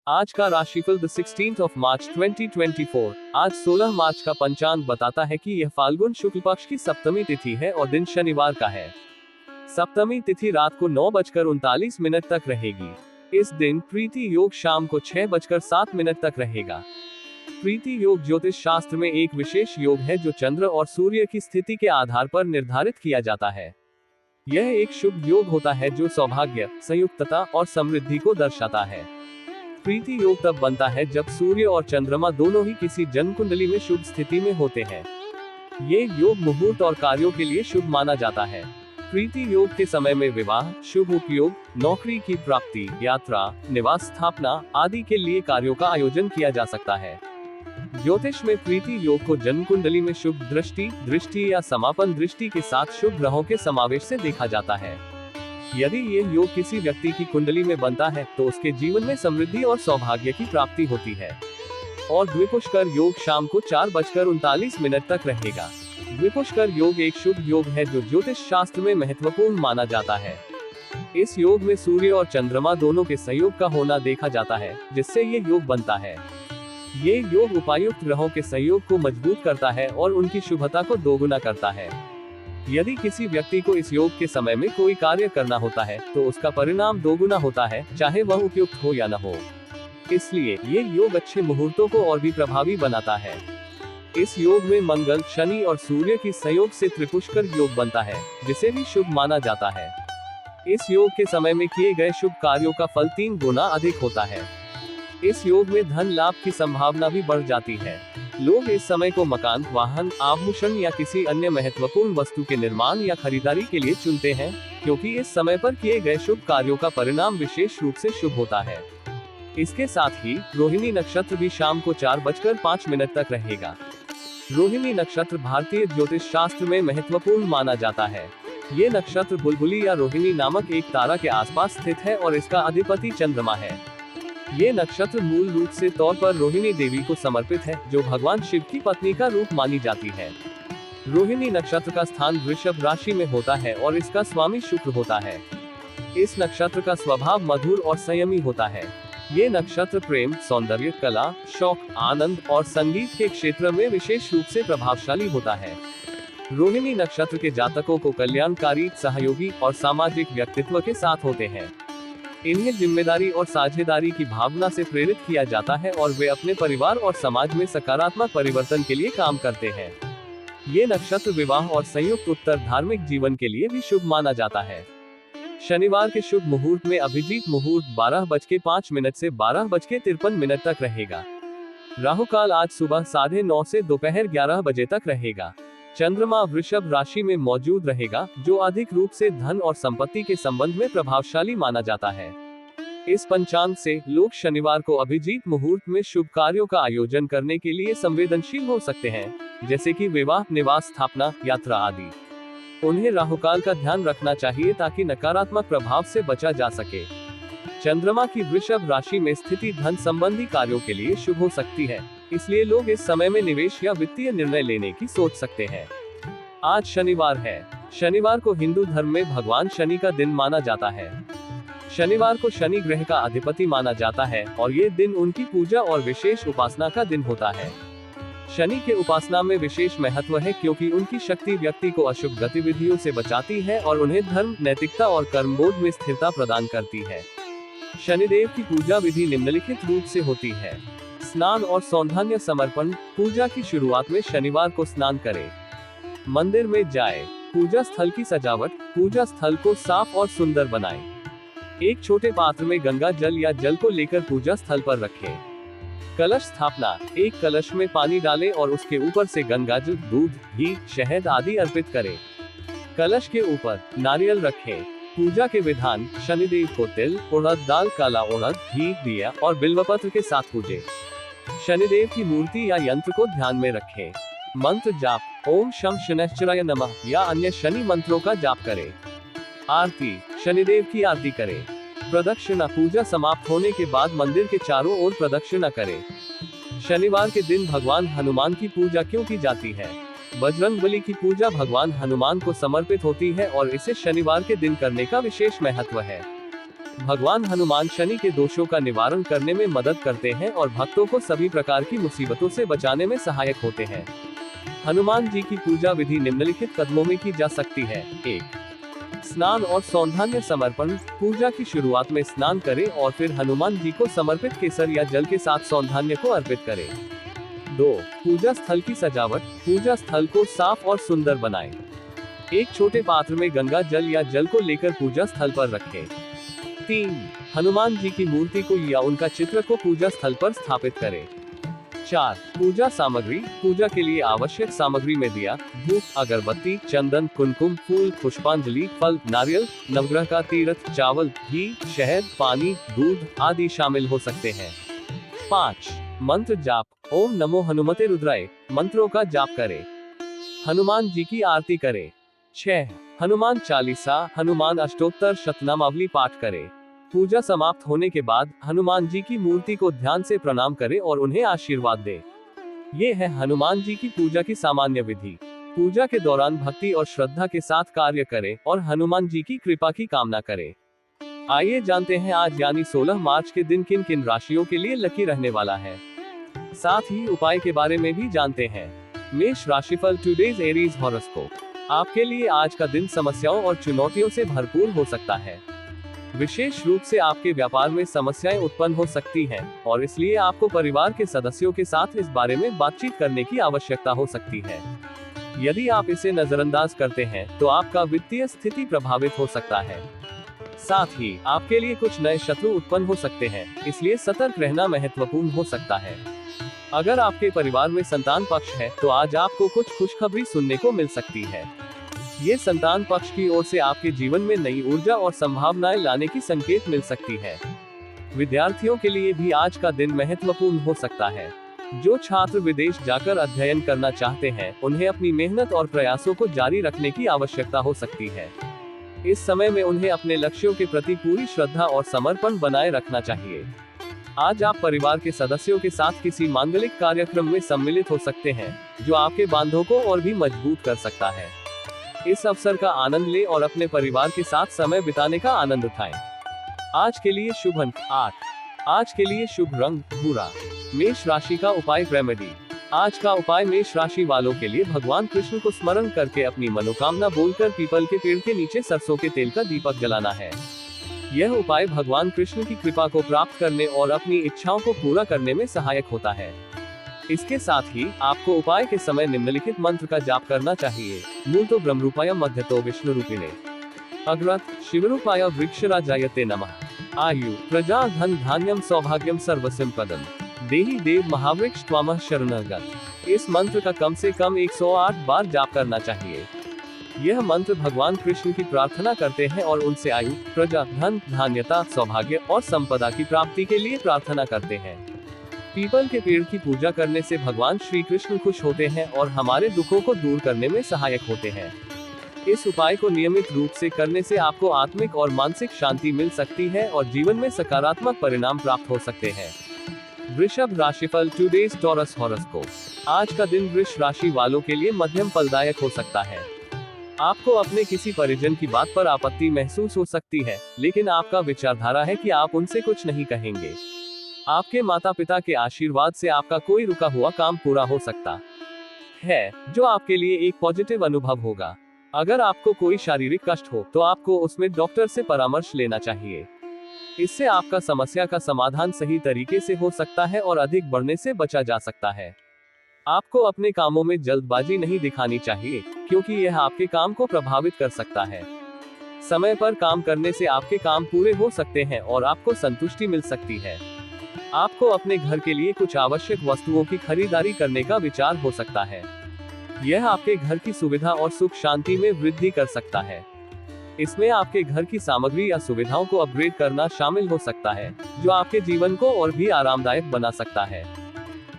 आज का राशिफल द 16th of March 2024। आज 16 मार्च का पंचांग बताता है कि यह फाल्गुन शुक्ल पक्ष की सप्तमी तिथि है और दिन शनिवार का है। सप्तमी तिथि रात को 9:39 तक रहेगी। इस दिन प्रीति योग शाम को 6:07 तक रहेगा। प्रीति योग ज्योतिष शास्त्र में एक विशेष योग है जो चंद्र और सूर्य की स्थिति के आधार पर निर्धारित किया जाता है। यह एक शुभ योग होता है जो सौभाग्य, संयुक्तता और समृद्धि को दर्शाता है। प्रीति योग तब बनता है जब सूर्य और चंद्रमा दोनों ही किसी जन्म कुंडली में शुभ स्थिति में होते हैं। ये योग मुहूर्त और कार्यों के लिए शुभ माना जाता है। प्रीति योग के समय में विवाह, शुभ उपयोग, नौकरी की प्राप्ति, यात्रा, निवास स्थापना आदि के लिए कार्यों का आयोजन किया जा सकता है। ज्योतिष में प्रीति योग को जन्म कुंडली में शुभ दृष्टि या समापन दृष्टि के साथ शुभ ग्रहों के समावेश से देखा जाता है। यदि ये योग किसी व्यक्ति की कुंडली में बनता है तो उसके जीवन में समृद्धि और सौभाग्य की प्राप्ति होती है। और द्विपुष्कर योग शाम को 4:39 तक रहेगा। द्विपुष्कर योग एक शुभ योग है जो ज्योतिष शास्त्र में महत्वपूर्ण माना जाता है। इस योग में सूर्य और चंद्रमा दोनों के संयोग का होना देखा जाता है, जिससे ये योग बनता है। ये योग उपायुक्त ग्रहों के संयोग को मजबूत करता है और उनकी शुभता को दोगुना करता है। यदि किसी व्यक्ति को इस योग के समय में कोई कार्य करना होता है तो उसका परिणाम दोगुना होता है, चाहे वह उपयुक्त हो या न हो। इसलिए ये योग अच्छे मुहूर्तों को और भी प्रभावी बनाता है। इस योग में मंगल, शनि और सूर्य की संयोग से त्रिपुष्कर योग बनता है, जिसे भी शुभ माना जाता है। इस योग के समय में किए गए शुभ कार्यों का फल 3 गुना अधिक होता है। इस योग में धन लाभ की संभावना भी बढ़ जाती है। लोग इस समय को मकान, वाहन, आभूषण या किसी अन्य महत्वपूर्ण वस्तु के निर्माण या खरीदारी के लिए चुनते हैं, क्योंकि इस समय पर किए गए शुभ कार्यों का परिणाम विशेष रूप से शुभ होता है। इसके साथ ही रोहिणी नक्षत्र भी शाम को 4:05 तक रहेगा। रोहिणी नक्षत्र भारतीय ज्योतिष शास्त्र में महत्वपूर्ण माना जाता है। ये नक्षत्र बुलबुली या रोहिणी नामक एक तारा के आसपास स्थित है और इसका अधिपति चंद्रमा है। ये नक्षत्र मूल रूप से तौर पर रोहिणी देवी को समर्पित है, जो भगवान शिव की पत्नी का रूप मानी जाती है। रोहिणी नक्षत्र का स्थान वृषभ राशि में होता है और इसका स्वामी शुक्र होता है। इस नक्षत्र का स्वभाव मधुर और संयमी होता है। ये नक्षत्र प्रेम, सौंदर्य, कला, शौक, आनंद और संगीत के क्षेत्र में विशेष रूप से प्रभावशाली होता है। रोहिणी नक्षत्र के जातकों को कल्याणकारी, सहयोगी और सामाजिक व्यक्तित्व के साथ होते हैं। इन्हें जिम्मेदारी और साझेदारी की भावना से प्रेरित किया जाता है और वे अपने परिवार और समाज में सकारात्मक परिवर्तन के लिए काम करते हैं। ये नक्षत्र विवाह और संयुक्त उत्तर धार्मिक जीवन के लिए भी शुभ माना जाता है। शनिवार के शुभ मुहूर्त में अभिजीत मुहूर्त 12:05 से 12:53 तक रहेगा। राहु काल आज सुबह 9:30 से दोपहर 11 बजे तक रहेगा। चंद्रमा वृषभ राशि में मौजूद रहेगा, जो अधिक रूप से धन और संपत्ति के संबंध में प्रभावशाली माना जाता है। इस पंचांग से लोग शनिवार को अभिजीत मुहूर्त में शुभ कार्यों का आयोजन करने के लिए संवेदनशील हो सकते हैं, जैसे कि विवाह, निवास स्थापना, यात्रा आदि। उन्हें राहुकाल का ध्यान रखना चाहिए ताकि नकारात्मक प्रभाव से बचा जा सके। चंद्रमा की वृषभ राशि में स्थिति धन संबंधी कार्यों के लिए शुभ हो सकती है, इसलिए लोग इस समय में निवेश या वित्तीय निर्णय लेने की सोच सकते हैं। आज शनिवार है। शनिवार को हिंदू धर्म में भगवान शनि का दिन माना जाता है। शनिवार को शनि ग्रह का अधिपति माना जाता है और ये दिन उनकी पूजा और विशेष उपासना का दिन होता है। शनि के उपासना में विशेष महत्व है क्योंकि उनकी शक्ति व्यक्ति को अशुभ गतिविधियों से बचाती है और उन्हें धर्म, नैतिकता और कर्मबोध में स्थिरता प्रदान करती है। शनिदेव की पूजा विधि निम्नलिखित रूप से होती है। स्नान और सौंदर्य समर्पण। पूजा की शुरुआत में शनिवार को स्नान करें। मंदिर में जाएं। पूजा स्थल की सजावट। पूजा स्थल को साफ और सुंदर बनाएं। एक छोटे पात्र में गंगा जल या जल को लेकर पूजा स्थल पर रखें। कलश स्थापना। एक कलश में पानी डालें और उसके ऊपर से गंगाजल, दूध, घी, शहद आदि अर्पित करें। कलश के ऊपर नारियल रखें। पूजा के विधान। शनिदेव को तिल, उड़द दाल, काला उड़द, घी, दिया और बिल्वपत्र के साथ पूजें। शनिदेव की मूर्ति या यंत्र को ध्यान में रखें। मंत्र जाप। ओम शम शनैश्चराय नमः या अन्य शनि मंत्रों का जाप करें। आरती। शनिदेव की आरती करें। प्रदक्षिणा। पूजा समाप्त होने के बाद मंदिर के चारों ओर प्रदक्षिणा करें। शनिवार के दिन भगवान हनुमान की पूजा क्यों की जाती है? बजरंगबली की पूजा भगवान हनुमान को समर्पित होती है और इसे शनिवार के दिन करने का विशेष महत्व है। भगवान हनुमान शनि के दोषों का निवारण करने में मदद करते हैं और भक्तों को सभी प्रकार की मुसीबतों से बचाने में सहायक होते हैं। हनुमान जी की पूजा विधि निम्नलिखित कदमों में की जा सकती है। 1. स्नान और सौंधान्य समर्पण। पूजा की शुरुआत में स्नान करें और फिर हनुमान जी को समर्पित केसर या जल के साथ सौंधान्य को अर्पित करें। 2. पूजा स्थल की सजावट। पूजा स्थल को साफ और सुंदर बनाएं। एक छोटे पात्र में गंगा जल या जल को लेकर पूजा स्थल पर रखें। 3. हनुमान जी की मूर्ति को या उनका चित्र को पूजा स्थल पर स्थापित करें। 4. पूजा सामग्री। पूजा के लिए आवश्यक सामग्री में दिया, धूप, अगरबत्ती, चंदन, कुमकुम, फूल, पुष्पांजलि, फल, नारियल, नवग्रह का तीर्थ, चावल, घी, शहद, पानी, दूध आदि शामिल हो सकते हैं। 5. मंत्र जाप। ओम नमो हनुमते रुद्राय मंत्रों का जाप करें। हनुमान जी की आरती करें। 6. हनुमान चालीसा, हनुमान अष्टोत्तर शतनामावली पाठ करें। पूजा समाप्त होने के बाद हनुमान जी की मूर्ति को ध्यान से प्रणाम करें और उन्हें आशीर्वाद दें। ये है हनुमान जी की पूजा की सामान्य विधि। पूजा के दौरान भक्ति और श्रद्धा के साथ कार्य करें और हनुमान जी की कृपा की कामना करें। आइए जानते हैं आज यानी 16 मार्च के दिन किन किन राशियों के लिए लकी रहने वाला है। साथ ही उपाय के बारे में भी जानते हैं। मेष राशिफल। Today's Aries horoscope. आपके लिए आज का दिन समस्याओं और चुनौतियों से भरपूर हो सकता है। विशेष रूप से आपके व्यापार में समस्याएं उत्पन्न हो सकती हैं और इसलिए आपको परिवार के सदस्यों के साथ इस बारे में बातचीत करने की आवश्यकता हो सकती है। यदि आप इसे नजरअंदाज करते हैं तो आपका वित्तीय स्थिति प्रभावित हो सकता है। साथ ही आपके लिए कुछ नए शत्रु उत्पन्न हो सकते हैं, इसलिए सतर्क रहना महत्वपूर्ण हो सकता है। अगर आपके परिवार में संतान पक्ष है तो आज आपको कुछ खुशखबरी सुनने को मिल सकती है। ये संतान पक्ष की ओर से आपके जीवन में नई ऊर्जा और संभावनाएं लाने की संकेत मिल सकती है। विद्यार्थियों के लिए भी आज का दिन महत्वपूर्ण हो सकता है। जो छात्र विदेश जाकर अध्ययन करना चाहते हैं, उन्हें अपनी मेहनत और प्रयासों को जारी रखने की आवश्यकता हो सकती है। इस समय में उन्हें अपने लक्ष्यों के प्रति पूरी श्रद्धा और समर्पण बनाए रखना चाहिए। आज आप परिवार के सदस्यों के साथ किसी मांगलिक कार्यक्रम में सम्मिलित हो सकते हैं, जो आपके बांधों को और भी मजबूत कर सकता है। इस अवसर का आनंद लें और अपने परिवार के साथ समय बिताने का आनंद उठाएं। आज के लिए शुभ अंक 8। आज के लिए शुभ रंग भूरा। मेष राशि का उपाय रेमेडी। आज का उपाय मेष राशि वालों के लिए भगवान कृष्ण को स्मरण करके अपनी मनोकामना बोलकर पीपल के पेड़ के नीचे सरसों के तेल का दीपक जलाना है। यह उपाय भगवान कृष्ण की कृपा को प्राप्त करने और अपनी इच्छाओं को पूरा करने में सहायक होता है। इसके साथ ही आपको उपाय के समय निम्नलिखित मंत्र का जाप करना चाहिए। मूलतो ब्रह्मरूपाय मध्यतो विष्णु रूपिणे अग्रत शिवरूपाय वृक्षराजायते नमः। आयु प्रजा धन धान्यम सौभाग्यम सर्वसंपदम देहि देव महावृक्ष त्वमः शरणगत। इस मंत्र का कम से कम 108 बार जाप करना चाहिए। यह मंत्र भगवान कृष्ण की प्रार्थना करते हैं और उनसे आयु, प्रजा, धन, धान्यता, सौभाग्य और संपदा की प्राप्ति के लिए प्रार्थना करते हैं। पीपल के पेड़ की पूजा करने से भगवान श्री कृष्ण खुश होते हैं और हमारे दुखों को दूर करने में सहायक होते हैं। इस उपाय को नियमित रूप से करने से आपको आत्मिक और मानसिक शांति मिल सकती है और जीवन में सकारात्मक परिणाम प्राप्त हो सकते हैं। वृषभ राशिफल। Today's taurus horoscope. आज का दिन वृष राशि वालों के लिए मध्यम फलदायक हो सकता है। आपको अपने किसी परिजन की बात पर आपत्ति महसूस हो सकती है, लेकिन आपका विचारधारा है कि आप उनसे कुछ नहीं कहेंगे। आपके माता पिता के आशीर्वाद से आपका कोई रुका हुआ काम पूरा हो सकता है, जो आपके लिए एक पॉजिटिव अनुभव होगा। अगर आपको कोई शारीरिक कष्ट हो तो आपको उसमें डॉक्टर से परामर्श लेना चाहिए। इससे आपका समस्या का समाधान सही तरीके से हो सकता है और अधिक बढ़ने से बचा जा सकता है। आपको अपने कामों में जल्दबाजी नहीं दिखानी चाहिए, क्योंकि यह आपके काम को प्रभावित कर सकता है। समय पर काम करने से आपके काम पूरे हो सकते हैं और आपको संतुष्टि मिल सकती है। आपको अपने घर के लिए कुछ आवश्यक वस्तुओं की खरीदारी करने का विचार हो सकता है। यह आपके घर की सुविधा और सुख शांति में वृद्धि कर सकता है। इसमें आपके घर की सामग्री या सुविधाओं को अपग्रेड करना शामिल हो सकता है, जो आपके जीवन को और भी आरामदायक बना सकता है।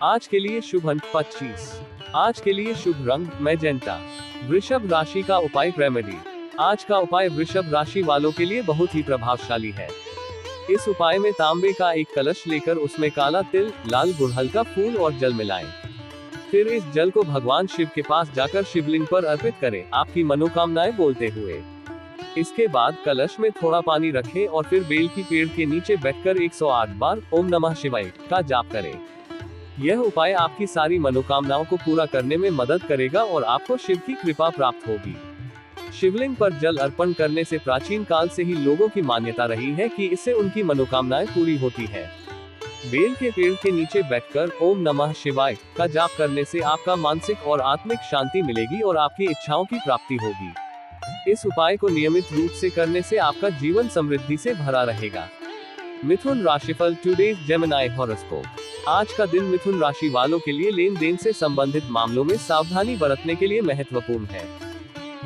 आज के लिए शुभ अंक 25। आज के लिए शुभ रंग मैजेंटा। वृषभ राशि का उपाय रेमेडी। आज का उपाय वृषभ राशि वालों के लिए बहुत ही प्रभावशाली है। इस उपाय में तांबे का एक कलश लेकर उसमें काला तिल, लाल गुड़हल का फूल और जल मिलाएं। फिर इस जल को भगवान शिव के पास जाकर शिवलिंग पर अर्पित करें, आपकी मनोकामनाएं बोलते हुए। इसके बाद कलश में थोड़ा पानी रखें और फिर बेल की पेड़ के नीचे बैठकर 108 बार ओम नमः शिवाय का जाप करें। यह उपाय आपकी सारी मनोकामनाओं को पूरा करने में मदद करेगा और आपको शिव की कृपा प्राप्त होगी। शिवलिंग पर जल अर्पण करने से प्राचीन काल से ही लोगों की मान्यता रही है कि इससे उनकी मनोकामनाएं पूरी होती है। बेल के पेड़ के नीचे बैठकर ओम नमः शिवाय का जाप करने से आपका मानसिक और आत्मिक शांति मिलेगी और आपकी इच्छाओं की प्राप्ति होगी। इस उपाय को नियमित रूप से करने से आपका जीवन समृद्धि से भरा रहेगा। मिथुन राशिफल टुडेज जेमिनी हॉरोस्कोप। आज का दिन मिथुन राशि वालों के लिए लेन देन से संबंधित मामलों में सावधानी बरतने के लिए महत्वपूर्ण है।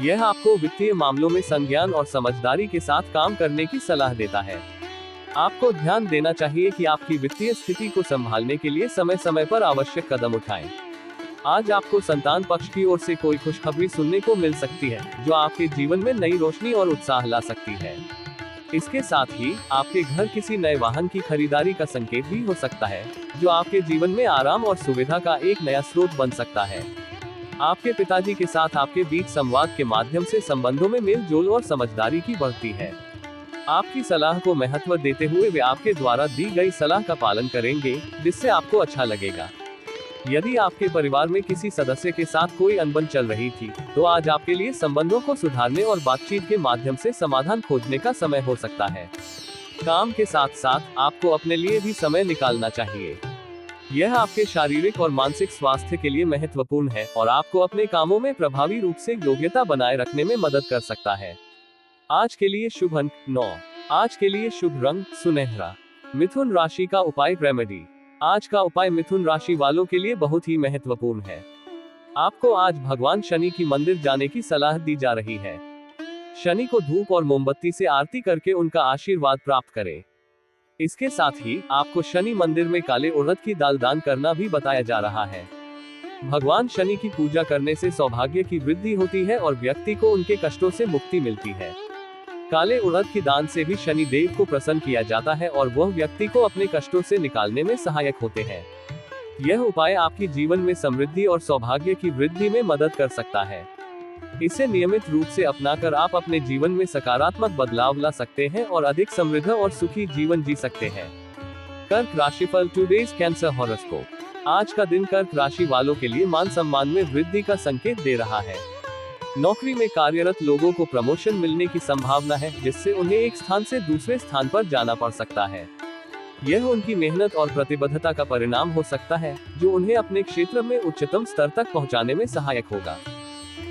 यह आपको वित्तीय मामलों में संज्ञान और समझदारी के साथ काम करने की सलाह देता है। आपको ध्यान देना चाहिए कि आपकी वित्तीय स्थिति को संभालने के लिए समय समय पर आवश्यक कदम उठाएं। आज आपको संतान पक्ष की ओर से कोई खुशखबरी सुनने को मिल सकती है, जो आपके जीवन में नई रोशनी और उत्साह ला सकती है। इसके साथ ही आपके घर किसी नए वाहन की खरीदारी का संकेत भी हो सकता है, जो आपके जीवन में आराम और सुविधा का एक नया स्रोत बन सकता है। आपके पिताजी के साथ आपके बीच संवाद के माध्यम से संबंधों में मेल जोल और समझदारी की बढ़ती है। आपकी सलाह को महत्व देते हुए वे आपके द्वारा दी गई सलाह का पालन करेंगे, जिससे आपको अच्छा लगेगा। यदि आपके परिवार में किसी सदस्य के साथ कोई अनबन चल रही थी, तो आज आपके लिए संबंधों को सुधारने और बातचीत के माध्यम से समाधान खोजने का समय हो सकता है। काम के साथ साथ आपको अपने लिए भी समय निकालना चाहिए। यह आपके शारीरिक और मानसिक स्वास्थ्य के लिए महत्वपूर्ण है और आपको अपने कामों में प्रभावी रूप से योग्यता बनाए रखने में मदद कर सकता है। आज के लिए शुभ अंक 9। आज के लिए शुभ रंग सुनहरा। मिथुन राशि का उपाय रेमेडी। आज का उपाय मिथुन राशि वालों के लिए बहुत ही महत्वपूर्ण है। आपको आज भगवान शनि की मंदिर जाने की सलाह दी जा रही है। शनि को धूप और मोमबत्ती से आरती करके उनका आशीर्वाद प्राप्त करें। इसके साथ ही आपको शनि मंदिर में काले उड़द की दाल दान करना भी बताया जा रहा है। भगवान शनि की पूजा करने से सौभाग्य की वृद्धि होती है और व्यक्ति को उनके कष्टों से मुक्ति मिलती है। काले उड़द की दान से भी शनि देव को प्रसन्न किया जाता है और वह व्यक्ति को अपने कष्टों से निकालने में सहायक होते हैं। यह उपाय आपकी जीवन में समृद्धि और सौभाग्य की वृद्धि में मदद कर सकता है। इसे नियमित रूप से अपनाकर आप अपने जीवन में सकारात्मक बदलाव ला सकते हैं और अधिक समृद्ध और सुखी जीवन जी सकते हैं। कर्क राशिफल टुडेज कैंसर हॉरोस्कोप। आज का दिन कर्क राशि वालों के लिए मान सम्मान में वृद्धि का संकेत दे रहा है। नौकरी में कार्यरत लोगों को प्रमोशन मिलने की संभावना है, जिससे उन्हें एक स्थान से दूसरे स्थान पर जाना पड़ सकता है। यह उनकी मेहनत और प्रतिबद्धता का परिणाम हो सकता है, जो उन्हें अपने क्षेत्र में उच्चतम स्तर तक पहुंचाने में सहायक होगा।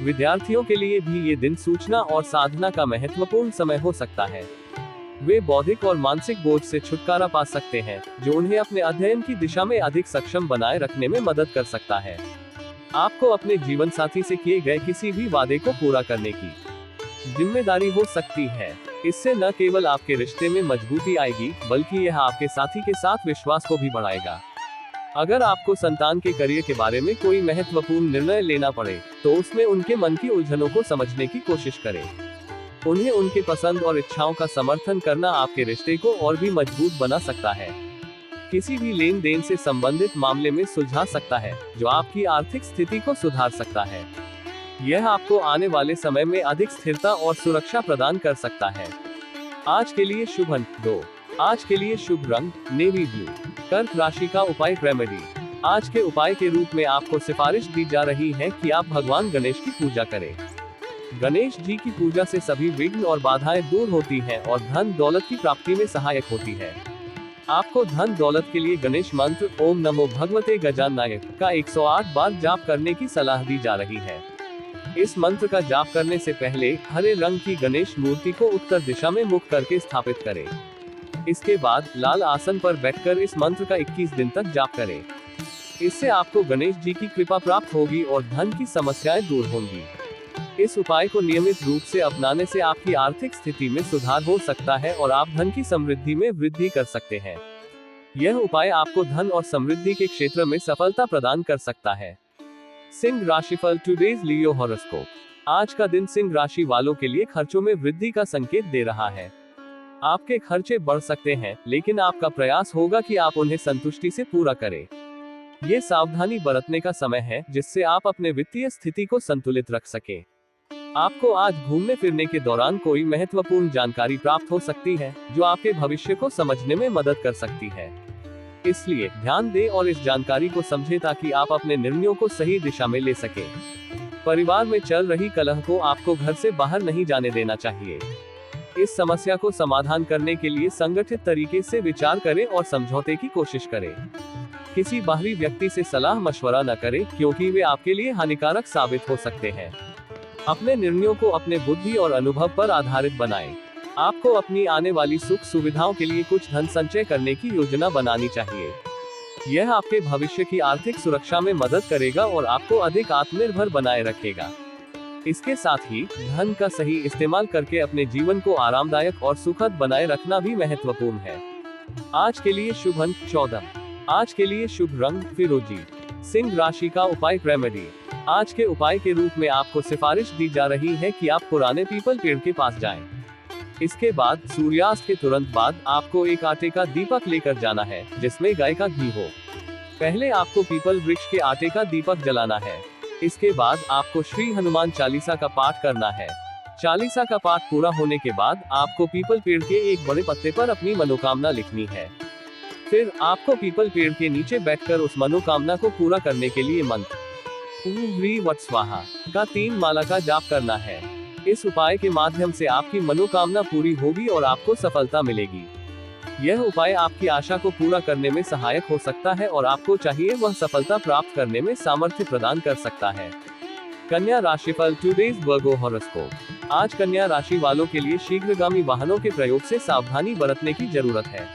विद्यार्थियों के लिए भी ये दिन सूचना और साधना का महत्वपूर्ण समय हो सकता है। वे बौद्धिक और मानसिक बोझ से छुटकारा पा सकते हैं, जो उन्हें अपने अध्ययन की दिशा में अधिक सक्षम बनाए रखने में मदद कर सकता है। आपको अपने जीवन साथी से किए गए किसी भी वादे को पूरा करने की जिम्मेदारी हो सकती है। इससे न केवल आपके रिश्ते में मजबूती आएगी, बल्कि यह आपके साथी के साथ विश्वास को भी बढ़ाएगा। अगर आपको संतान के करियर के बारे में कोई महत्वपूर्ण निर्णय लेना पड़े, तो उसमें उनके मन की उलझनों को समझने की कोशिश करें। उन्हें उनके पसंद और इच्छाओं का समर्थन करना आपके रिश्ते को और भी मजबूत बना सकता है। किसी भी लेन देन से संबंधित मामले में सुलझा सकता है, जो आपकी आर्थिक स्थिति को सुधार सकता है। यह आपको आने वाले समय में अधिक स्थिरता और सुरक्षा प्रदान कर सकता है। आज के लिए शुभ अंक 2। आज के लिए शुभ रंग नेवी ब्लू। कर्क राशि का उपाय रेमेडी। आज के उपाय के रूप में आपको सिफारिश दी जा रही है कि आप भगवान गणेश की पूजा करें। गणेश जी की पूजा से सभी विघ्न और बाधाएं दूर होती हैं और धन दौलत की प्राप्ति में सहायक होती है। आपको धन दौलत के लिए गणेश मंत्र ओम नमो भगवते गजाननाय का 108 बार जाप करने की सलाह दी जा रही है। इस मंत्र का जाप करने से पहले हरे रंग की गणेश मूर्ति को उत्तर दिशा में मुख करके स्थापित करें। इसके बाद लाल आसन पर बैठकर इस मंत्र का 21 दिन तक जाप करें। इससे आपको गणेश जी की कृपा प्राप्त होगी और धन की समस्याएं दूर होंगी। इस उपाय को नियमित रूप से अपनाने से आपकी आर्थिक स्थिति में सुधार हो सकता है और आप धन की समृद्धि में वृद्धि कर सकते हैं। यह उपाय आपको धन और समृद्धि के क्षेत्र में सफलता प्रदान कर सकता है। सिंह राशिफल टुडेज लियो हॉरोस्कोप। आज का दिन सिंह राशि वालों के लिए खर्चों में वृद्धि का संकेत दे रहा है। आपके खर्चे बढ़ सकते हैं, लेकिन आपका प्रयास होगा कि आप उन्हें संतुष्टि से पूरा करें। ये सावधानी बरतने का समय है, जिससे आप अपने वित्तीय स्थिति को संतुलित रख सकें। आपको आज घूमने फिरने के दौरान कोई महत्वपूर्ण जानकारी प्राप्त हो सकती है, जो आपके भविष्य को समझने में मदद कर सकती है। इसलिए ध्यान दें और इस जानकारी को समझें ताकि आप अपने निर्णयों को सही दिशा में ले सकें। परिवार में चल रही कलह को आपको घर से बाहर नहीं जाने देना चाहिए। इस समस्या को समाधान करने के लिए संगठित तरीके से विचार करें और समझौते की कोशिश करें। किसी बाहरी व्यक्ति से सलाह मशवरा न करें, क्योंकि वे आपके लिए हानिकारक साबित हो सकते हैं। अपने निर्णयों को अपने बुद्धि और अनुभव पर आधारित बनाएं। आपको अपनी आने वाली सुख सुविधाओं के लिए कुछ धन संचय करने की योजना बनानी चाहिए। यह आपके भविष्य की आर्थिक सुरक्षा में मदद करेगा और आपको अधिक आत्मनिर्भर बनाए रखेगा। इसके साथ ही धन का सही इस्तेमाल करके अपने जीवन को आरामदायक और सुखद बनाए रखना भी महत्वपूर्ण है। आज के लिए शुभ अंक 14। आज के लिए शुभ रंग फिरोजी। सिंह राशि का उपाय रेमेडी। आज के उपाय के रूप में आपको सिफारिश दी जा रही है कि आप पुराने पीपल पेड़ के पास जाएं। इसके बाद सूर्यास्त के तुरंत बाद आपको एक आटे का दीपक लेकर जाना है, जिसमें गाय का घी हो। पहले आपको पीपल वृक्ष के आटे का दीपक जलाना है। इसके बाद आपको श्री हनुमान चालीसा का पाठ करना है। चालीसा का पाठ पूरा होने के बाद आपको पीपल पेड़ के एक बड़े पत्ते पर अपनी मनोकामना लिखनी है। फिर आपको पीपल पेड़ के नीचे बैठकर उस मनोकामना को पूरा करने के लिए मंत्र ओम ह्रीं वट स्वाहा का 3 माला का जाप करना है। इस उपाय के माध्यम से आपकी मनोकामना पूरी होगी और आपको सफलता मिलेगी। यह उपाय आपकी आशा को पूरा करने में सहायक हो सकता है और आपको चाहिए वह सफलता प्राप्त करने में सामर्थ्य प्रदान कर सकता है। कन्या राशिफल टुडेज वर्गो हॉरोस्कोप। आज कन्या राशि वालों के लिए शीघ्रगामी वाहनों के प्रयोग से सावधानी बरतने की जरूरत है।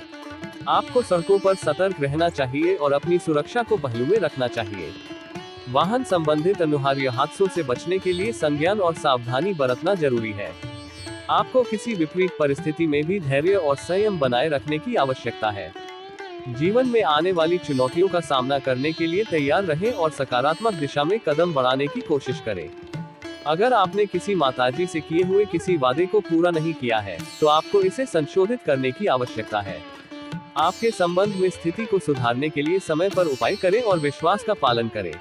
आपको सड़कों पर सतर्क रहना चाहिए और अपनी सुरक्षा को पहलू में रखना चाहिए। वाहन संबंधित अनिवार्य हादसों से बचने के लिए संज्ञान और सावधानी बरतना जरूरी है। आपको किसी विपरीत परिस्थिति में भी धैर्य और संयम बनाए रखने की आवश्यकता है। जीवन में आने वाली चुनौतियों का सामना करने के लिए तैयार रहें और सकारात्मक दिशा में कदम बढ़ाने की कोशिश करें। अगर आपने किसी माताजी से किए हुए किसी वादे को पूरा नहीं किया है, तो आपको इसे संशोधित करने की आवश्यकता है। आपके संबंध में स्थिति को सुधारने के लिए समय पर उपाय करें और विश्वास का पालन करें।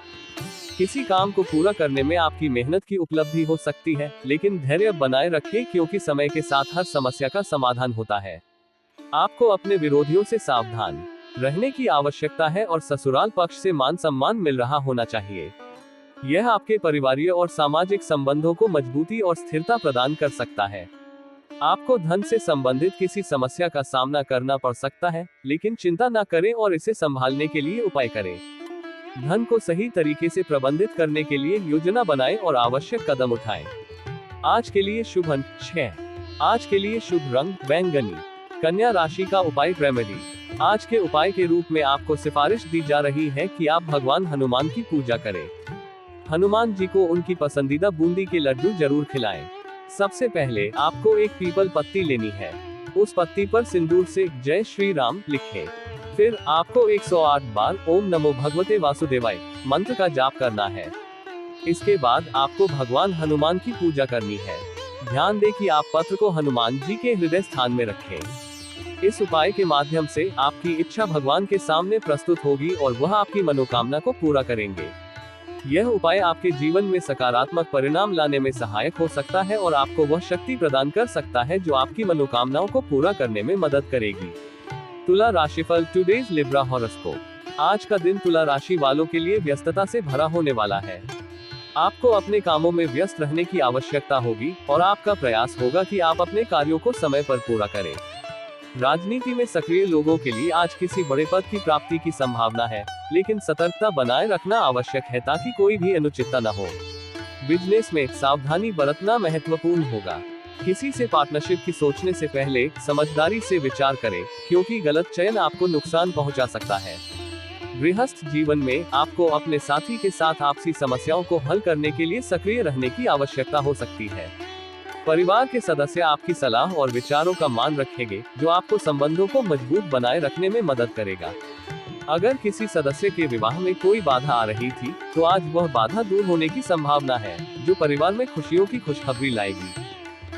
किसी काम को पूरा करने में आपकी मेहनत की उपलब्धि हो सकती है, लेकिन धैर्य बनाए रखें, क्योंकि समय के साथ हर समस्या का समाधान होता है। आपको अपने विरोधियों से सावधान रहने की आवश्यकता है और ससुराल पक्ष से मान सम्मान मिल रहा होना चाहिए। यह आपके पारिवारिक और सामाजिक संबंधों को मजबूती और स्थिरता प्रदान कर सकता है। आपको धन से संबंधित किसी समस्या का सामना करना पड़ सकता है, लेकिन चिंता न करें और इसे संभालने के लिए उपाय करें। धन को सही तरीके से प्रबंधित करने के लिए योजना बनाएं और आवश्यक कदम उठाएं। आज के लिए शुभ अंक 6। आज के लिए शुभ रंग बैंगनी। कन्या राशि का उपाय रेमेडी। आज के उपाय के रूप में आपको सिफारिश दी जा रही है कि आप भगवान हनुमान की पूजा करें। हनुमान जी को उनकी पसंदीदा बूंदी के लड्डू जरूर खिलाएं। सबसे पहले आपको एक पीपल पत्ती लेनी है। उस पत्ती पर सिंदूर से जय श्री राम लिखें। फिर आपको 108 बार ओम नमो भगवते वासुदेवाय मंत्र का जाप करना है। इसके बाद आपको भगवान हनुमान की पूजा करनी है। ध्यान दें कि आप पत्र को हनुमान जी के हृदय स्थान में रखें। इस उपाय के माध्यम से आपकी इच्छा भगवान के सामने प्रस्तुत होगी और वह आपकी मनोकामना को पूरा करेंगे। यह उपाय आपके जीवन में सकारात्मक परिणाम लाने में सहायक हो सकता है और आपको वह शक्ति प्रदान कर सकता है जो आपकी मनोकामनाओं को पूरा करने में मदद करेगी। तुला राशिफल टुडेज लिब्रा हॉरोस्कोप। आज का दिन तुला राशि वालों के लिए व्यस्तता से भरा होने वाला है। आपको अपने कामों में व्यस्त रहने की आवश्यकता होगी और आपका प्रयास होगा कि आप अपने कार्यों को समय पर पूरा करें। राजनीति में सक्रिय लोगों के लिए आज किसी बड़े पद की प्राप्ति की संभावना है, लेकिन सतर्कता बनाए रखना आवश्यक है ताकि कोई भी अनुचितता न हो। बिजनेस में सावधानी बरतना महत्वपूर्ण होगा। किसी से पार्टनरशिप की सोचने से पहले समझदारी से विचार करें, क्योंकि गलत चयन आपको नुकसान पहुंचा सकता है। गृहस्थ जीवन में आपको अपने साथी के साथ आपसी समस्याओं को हल करने के लिए सक्रिय रहने की आवश्यकता हो सकती है। परिवार के सदस्य आपकी सलाह और विचारों का मान रखेंगे, जो आपको संबंधों को मजबूत बनाए रखने में मदद करेगा। अगर किसी सदस्य के विवाह में कोई बाधा आ रही थी, तो आज वह बाधा दूर होने की संभावना है, जो परिवार में खुशियों की खुशखबरी लाएगी।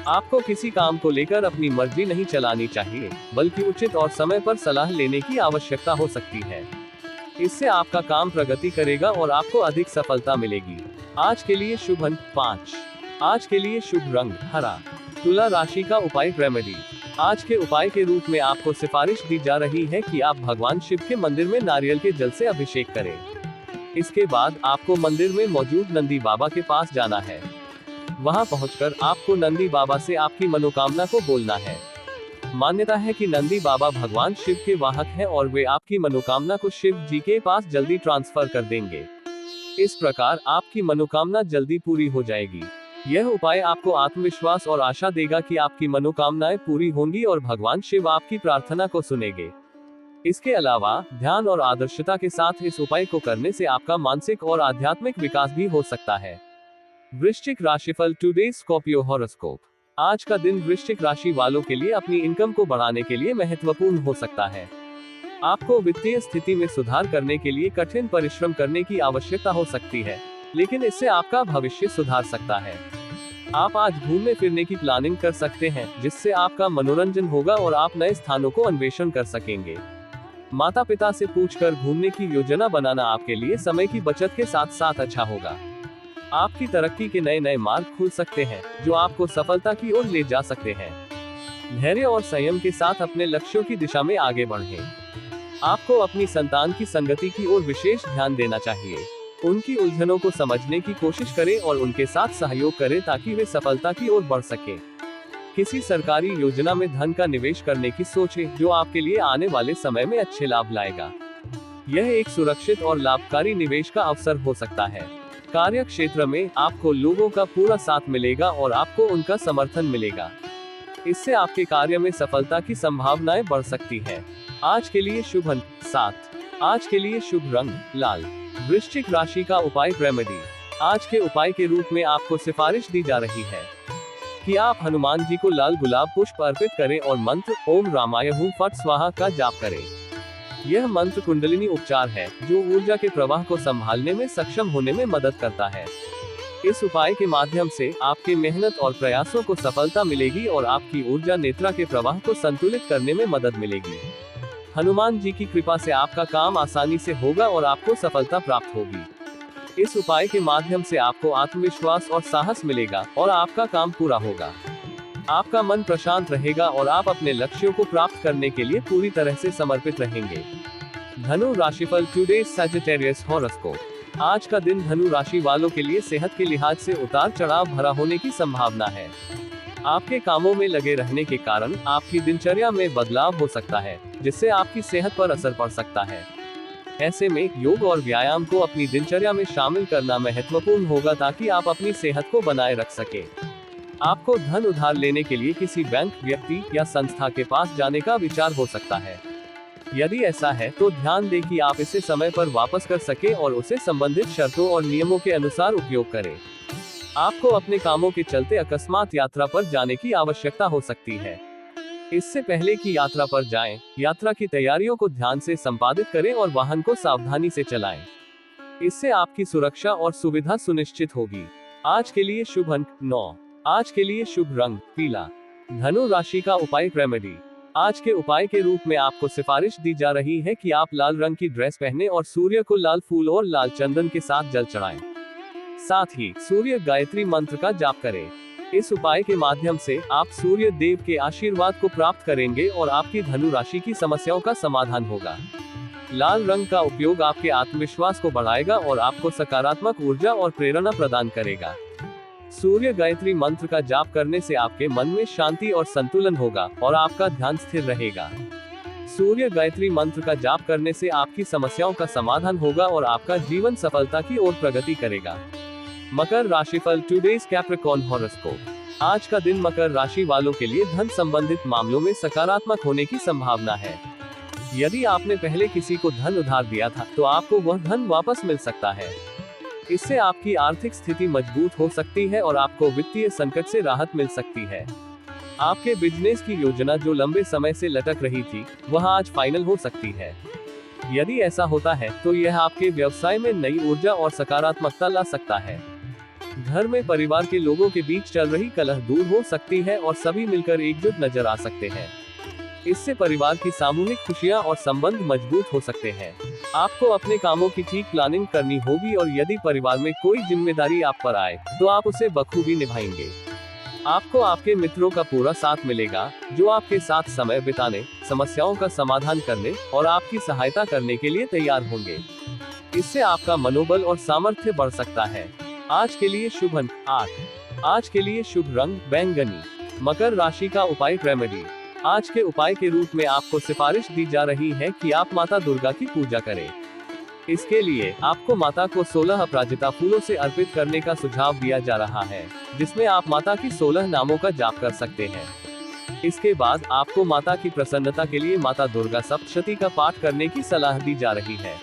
आपको किसी काम को लेकर अपनी मर्जी नहीं चलानी चाहिए, बल्कि उचित और समय पर सलाह लेने की आवश्यकता हो सकती है। इससे आपका काम प्रगति करेगा और आपको अधिक सफलता मिलेगी। आज के लिए शुभ अंक 5। आज के लिए शुभ रंग हरा। तुला राशि का उपाय रेमेडी। आज के उपाय के रूप में आपको सिफारिश दी जा रही है कि आप भगवान शिव के मंदिर में नारियल के जल से अभिषेक करें। इसके बाद आपको मंदिर में मौजूद नंदी बाबा के पास जाना है। वहां पहुंचकर आपको नंदी बाबा से आपकी मनोकामना को बोलना है। मान्यता है कि नंदी बाबा भगवान शिव के वाहक हैं और वे आपकी मनोकामना को शिव जी के पास जल्दी ट्रांसफर कर देंगे। इस प्रकार आपकी मनोकामना जल्दी पूरी हो जाएगी। यह उपाय आपको आत्मविश्वास और आशा देगा कि आपकी मनोकामनाएं पूरी होंगी और भगवान शिव आपकी प्रार्थना को सुनेंगे। इसके अलावा ध्यान और आदर्शता के साथ इस उपाय को करने से आपका मानसिक और आध्यात्मिक विकास भी हो सकता है। वृश्चिक राशिफल टुडे स्कॉर्पियो हॉरोस्कोप। आज का दिन वृश्चिक राशि वालों के लिए अपनी इनकम को बढ़ाने के लिए महत्वपूर्ण हो सकता है। आपको वित्तीय स्थिति में सुधार करने के लिए कठिन परिश्रम करने की आवश्यकता हो सकती है, लेकिन इससे आपका भविष्य सुधार सकता है। आप आज घूमने फिरने की प्लानिंग कर सकते हैं, जिससे आपका मनोरंजन होगा और आप नए स्थानों को अन्वेषण कर सकेंगे। माता पिता से पूछकर घूमने की योजना बनाना आपके लिए समय की बचत के साथ साथ अच्छा होगा। आपकी तरक्की के नए नए मार्ग खुल सकते हैं, जो आपको सफलता की ओर ले जा सकते हैं। धैर्य और संयम के साथ अपने लक्ष्यों की दिशा में आगे बढ़ें। आपको अपनी संतान की संगति की ओर विशेष ध्यान देना चाहिए। उनकी उलझनों को समझने की कोशिश करें और उनके साथ सहयोग करें ताकि वे सफलता की ओर बढ़ सकें। किसी सरकारी योजना में धन का निवेश करने की सोचें, जो आपके लिए आने वाले समय में अच्छे लाभ लाएगा। यह एक सुरक्षित और लाभकारी निवेश का अवसर हो सकता है। कार्य क्षेत्र में आपको लोगों का पूरा साथ मिलेगा और आपको उनका समर्थन मिलेगा। इससे आपके कार्य में सफलता की संभावनाएं बढ़ सकती है। आज के लिए शुभ अंक 7। आज के लिए शुभ रंग लाल। वृश्चिक राशि का उपाय रेमेडी। आज के उपाय के रूप में आपको सिफारिश दी जा रही है कि आप हनुमान जी को लाल गुलाब पुष्प अर्पित करें और मंत्र ओम रामाय हूं फट स्वाहा का जाप करें। यह मंत्र कुंडलिनी उपचार है, जो ऊर्जा के प्रवाह को संभालने में सक्षम होने में मदद करता है। इस उपाय के माध्यम से आपके मेहनत और प्रयासों को सफलता मिलेगी और आपकी ऊर्जा नेत्रा के प्रवाह को संतुलित करने में मदद मिलेगी। हनुमान जी की कृपा से आपका काम आसानी से होगा और आपको सफलता प्राप्त होगी। इस उपाय के माध्यम से आपको आत्मविश्वास और साहस मिलेगा और आपका काम पूरा होगा। आपका मन प्रशांत रहेगा और आप अपने लक्ष्यों को प्राप्त करने के लिए पूरी तरह से समर्पित रहेंगे। धनु राशिफल टुडे सैजिटेरियस हॉरोस्कोप। आज का दिन धनु राशि वालों के लिए सेहत के लिहाज से उतार चढ़ाव भरा होने की संभावना है। आपके कामों में लगे रहने के कारण आपकी दिनचर्या में बदलाव हो सकता है, जिससे आपकी सेहत पर असर पड़ सकता है। ऐसे में योग और व्यायाम को अपनी दिनचर्या में शामिल करना महत्वपूर्ण होगा ताकि आप अपनी सेहत को बनाए रख सके। आपको धन उधार लेने के लिए किसी बैंक, व्यक्ति या संस्था के पास जाने का विचार हो सकता है। यदि ऐसा है तो ध्यान दें कि आप इसे समय पर वापस कर सके और उसे संबंधित शर्तों और नियमों के अनुसार उपयोग करें। आपको अपने कामों के चलते अकस्मात यात्रा पर जाने की आवश्यकता हो सकती है। इससे पहले कि यात्रा पर जाएं, यात्रा की तैयारियों को ध्यान से संपादित करें और वाहन को सावधानी से चलाएं। इससे आपकी सुरक्षा और सुविधा सुनिश्चित होगी। आज के लिए शुभ अंक 9। आज के लिए शुभ रंग पीला। धनु राशि का उपाय रेमेडी। आज के उपाय के रूप में आपको सिफारिश दी जा रही है कि आप लाल रंग की ड्रेस पहने और सूर्य को लाल फूल और लाल चंदन के साथ जल चढ़ाएं। साथ ही सूर्य गायत्री मंत्र का जाप करें। इस उपाय के माध्यम से आप सूर्य देव के आशीर्वाद को प्राप्त करेंगे और आपकी धनु राशि की समस्याओं का समाधान होगा। लाल रंग का उपयोग आपके आत्मविश्वास को बढ़ाएगा और आपको सकारात्मक ऊर्जा और प्रेरणा प्रदान करेगा। सूर्य गायत्री मंत्र का जाप करने से आपके मन में शांति और संतुलन होगा और आपका ध्यान स्थिर रहेगा। सूर्य गायत्री मंत्र का जाप करने से आपकी समस्याओं का समाधान होगा और आपका जीवन सफलता की ओर प्रगति करेगा। मकर राशिफल टुडेज कैप्रिकॉर्न हॉरोस्कोप। आज का दिन मकर राशि वालों के लिए धन संबंधित मामलों में सकारात्मक होने की संभावना है। यदि आपने पहले किसी को धन उधार दिया था तो आपको वह धन वापस मिल सकता है। इससे आपकी आर्थिक स्थिति मजबूत हो सकती है और आपको वित्तीय संकट से राहत मिल सकती है। आपके बिजनेस की योजना जो लंबे समय से लटक रही थी, वह आज फाइनल हो सकती है। यदि ऐसा होता है तो यह आपके व्यवसाय में नई ऊर्जा और सकारात्मकता ला सकता है। घर में परिवार के लोगों के बीच चल रही कलह दूर हो सकती है और सभी मिलकर एकजुट नजर आ सकते हैं। इससे परिवार की सामूहिक खुशियां और संबंध मजबूत हो सकते हैं। आपको अपने कामों की ठीक प्लानिंग करनी होगी और यदि परिवार में कोई जिम्मेदारी आप पर आए तो आप उसे बखूबी निभाएंगे। आपको आपके मित्रों का पूरा साथ मिलेगा, जो आपके साथ समय बिताने, समस्याओं का समाधान करने और आपकी सहायता करने के लिए तैयार होंगे। इससे आपका मनोबल और सामर्थ्य बढ़ सकता है। आज के लिए शुभ अंक 8। आज के लिए शुभ रंग बैंगनी। मकर राशि का उपाय रेमेडी। आज के उपाय के रूप में आपको सिफारिश दी जा रही है कि आप माता दुर्गा की पूजा करें। इसके लिए आपको माता को 16 अपराजिता फूलों से अर्पित करने का सुझाव दिया जा रहा है, जिसमें आप माता की 16 नामों का जाप कर सकते हैं। इसके बाद आपको माता की प्रसन्नता के लिए माता दुर्गा सप्तशती का पाठ करने की सलाह दी जा रही है।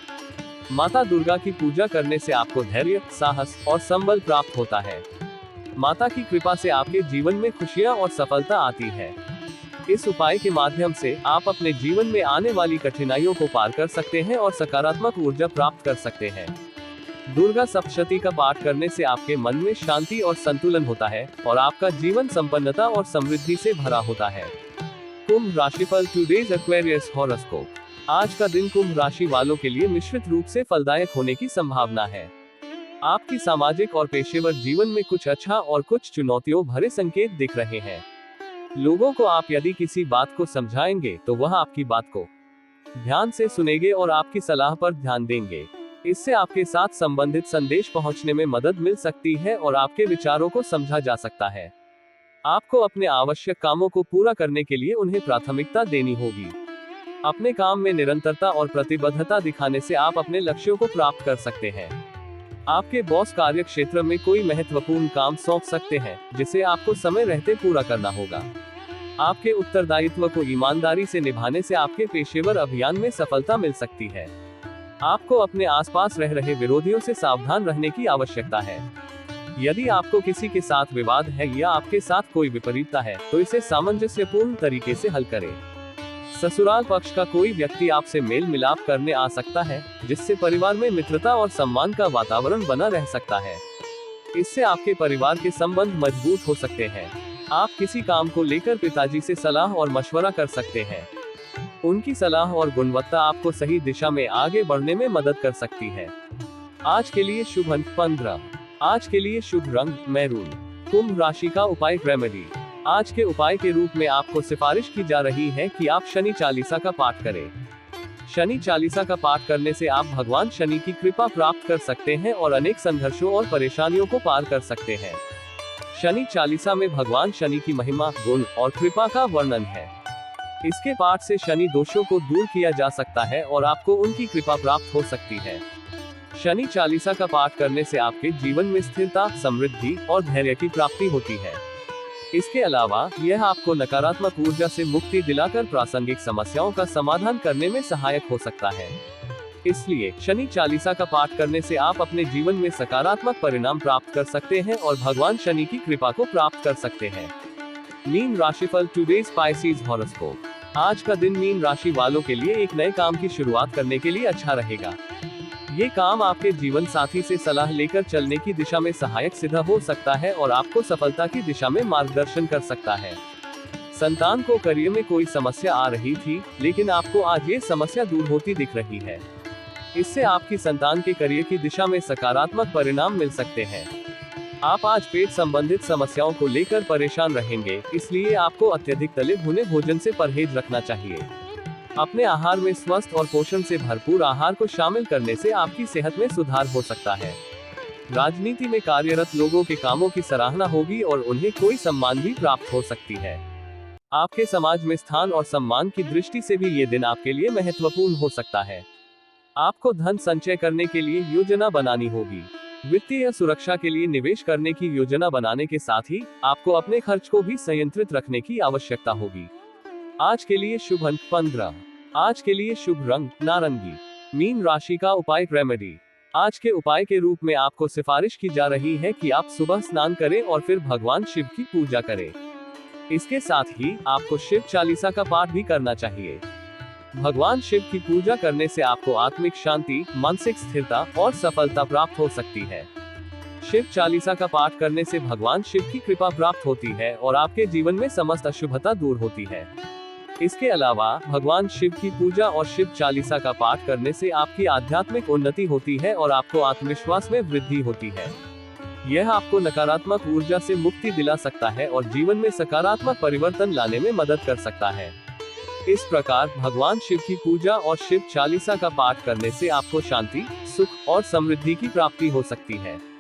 माता दुर्गा की पूजा करने से आपको धैर्य, साहस और संबल प्राप्त होता है। माता की कृपा से आपके जीवन में खुशियां और सफलता आती है। इस उपाय के माध्यम से आप अपने जीवन में आने वाली कठिनाइयों को पार कर सकते हैं और सकारात्मक ऊर्जा प्राप्त कर सकते हैं। दुर्गा सप्तशती का पाठ करने से आपके मन में शांति और संतुलन होता है और आपका जीवन संपन्नता और समृद्धि से भरा होता है। कुंभ राशिफल टुडेज एक्वेरियस हॉरोस्कोप। आज का दिन कुंभ राशि वालों के लिए मिश्रित रूप से फलदायक होने की संभावना है। आपकी सामाजिक और पेशेवर जीवन में कुछ अच्छा और कुछ चुनौतियों भरे संकेत दिख रहे हैं। लोगों को आप यदि किसी बात को समझाएंगे तो वह आपकी बात को ध्यान से सुनेंगे और आपकी सलाह पर ध्यान देंगे। इससे आपके साथ संबंधित संदेश पहुंचने में मदद मिल सकती है और आपके विचारों को समझा जा सकता है। आपको अपने आवश्यक कामों को पूरा करने के लिए उन्हें प्राथमिकता देनी होगी। अपने काम में निरंतरता और प्रतिबद्धता दिखाने से आप अपने लक्ष्यों को प्राप्त कर सकते हैं। आपके बॉस कार्य क्षेत्र में कोई महत्वपूर्ण काम सौंप सकते हैं, जिसे आपको समय रहते पूरा करना होगा। आपके उत्तरदायित्व को ईमानदारी से निभाने से आपके पेशेवर अभियान में सफलता मिल सकती है। आपको अपने आसपास रह रहे विरोधियों से सावधान रहने की आवश्यकता है। यदि आपको किसी के साथ विवाद है या आपके साथ कोई विपरीतता है तो इसे सामंजस्यपूर्ण तरीके से हल करें। ससुराल पक्ष का कोई व्यक्ति आपसे मेल मिलाप करने आ सकता है, जिससे परिवार में मित्रता और सम्मान का वातावरण बना रह सकता है। इससे आपके परिवार के संबंध मजबूत हो सकते हैं। आप किसी काम को लेकर पिताजी से सलाह और मशवरा कर सकते हैं। उनकी सलाह और गुणवत्ता आपको सही दिशा में आगे बढ़ने में मदद कर सकती है। आज के लिए शुभ अंक 15। आज के लिए शुभ रंग मैरून। कुंभ राशि का उपाय रेमेडी। आज के उपाय के रूप में आपको सिफारिश की जा रही है कि आप शनि चालीसा का पाठ करें। शनि चालीसा का पाठ करने से आप भगवान शनि की कृपा प्राप्त कर सकते हैं और अनेक संघर्षों और परेशानियों को पार कर सकते हैं। शनि चालीसा में भगवान शनि की महिमा, गुण और कृपा का वर्णन है। इसके पाठ से शनि दोषों को दूर किया जा सकता है और आपको उनकी कृपा प्राप्त हो सकती है। शनि चालीसा का पाठ करने से आपके जीवन में स्थिरता, समृद्धि और धैर्य की प्राप्ति होती है। इसके अलावा यह आपको नकारात्मक ऊर्जा से मुक्ति दिलाकर प्रासंगिक समस्याओं का समाधान करने में सहायक हो सकता है। इसलिए शनि चालीसा का पाठ करने से आप अपने जीवन में सकारात्मक परिणाम प्राप्त कर सकते हैं और भगवान शनि की कृपा को प्राप्त कर सकते हैं। मीन राशिफल टुडेज स्पाइसीज हॉरोस्कोप। आज का दिन मीन राशि वालों के लिए एक नए काम की शुरुआत करने के लिए अच्छा रहेगा। ये काम आपके जीवन साथी से सलाह लेकर चलने की दिशा में सहायक सिद्ध हो सकता है और आपको सफलता की दिशा में मार्गदर्शन कर सकता है। संतान को करियर में कोई समस्या आ रही थी, लेकिन आपको आज ये समस्या दूर होती दिख रही है। इससे आपकी संतान के करियर की दिशा में सकारात्मक परिणाम मिल सकते हैं। आप आज पेट संबंधित समस्याओं को लेकर परेशान रहेंगे, इसलिए आपको अत्यधिक तले भुने भोजन से परहेज रखना चाहिए। अपने आहार में स्वस्थ और पोषण से भरपूर आहार को शामिल करने से आपकी सेहत में सुधार हो सकता है। राजनीति में कार्यरत लोगों के कामों की सराहना होगी और उन्हें कोई सम्मान भी प्राप्त हो सकती है। आपके समाज में स्थान और सम्मान की दृष्टि से भी ये दिन आपके लिए महत्वपूर्ण हो सकता है। आपको धन संचय करने के लिए योजना बनानी होगी। वित्तीय सुरक्षा के लिए निवेश करने की योजना बनाने के साथ ही आपको अपने खर्च को भी संयंत्रित रखने की आवश्यकता होगी। आज के लिए शुभ अंक 15। आज के लिए शुभ रंग नारंगी। मीन राशि का उपाय रेमेडी। आज के उपाय के रूप में आपको सिफारिश की जा रही है कि आप सुबह स्नान करें और फिर भगवान शिव की पूजा करें। इसके साथ ही आपको शिव चालीसा का पाठ भी करना चाहिए। भगवान शिव की पूजा करने से आपको आत्मिक शांति, मानसिक स्थिरता और सफलता प्राप्त हो सकती है। शिव चालीसा का पाठ करने से भगवान शिव की कृपा प्राप्त होती है और आपके जीवन में समस्त अशुभता दूर होती है। इसके अलावा भगवान शिव की पूजा और शिव चालीसा का पाठ करने से आपकी आध्यात्मिक उन्नति होती है और आपको आत्मविश्वास में वृद्धि होती है। यह आपको नकारात्मक ऊर्जा से मुक्ति दिला सकता है और जीवन में सकारात्मक परिवर्तन लाने में मदद कर सकता है। इस प्रकार भगवान शिव की पूजा और शिव चालीसा का पाठ करने से आपको शांति, सुख और समृद्धि की प्राप्ति हो सकती है।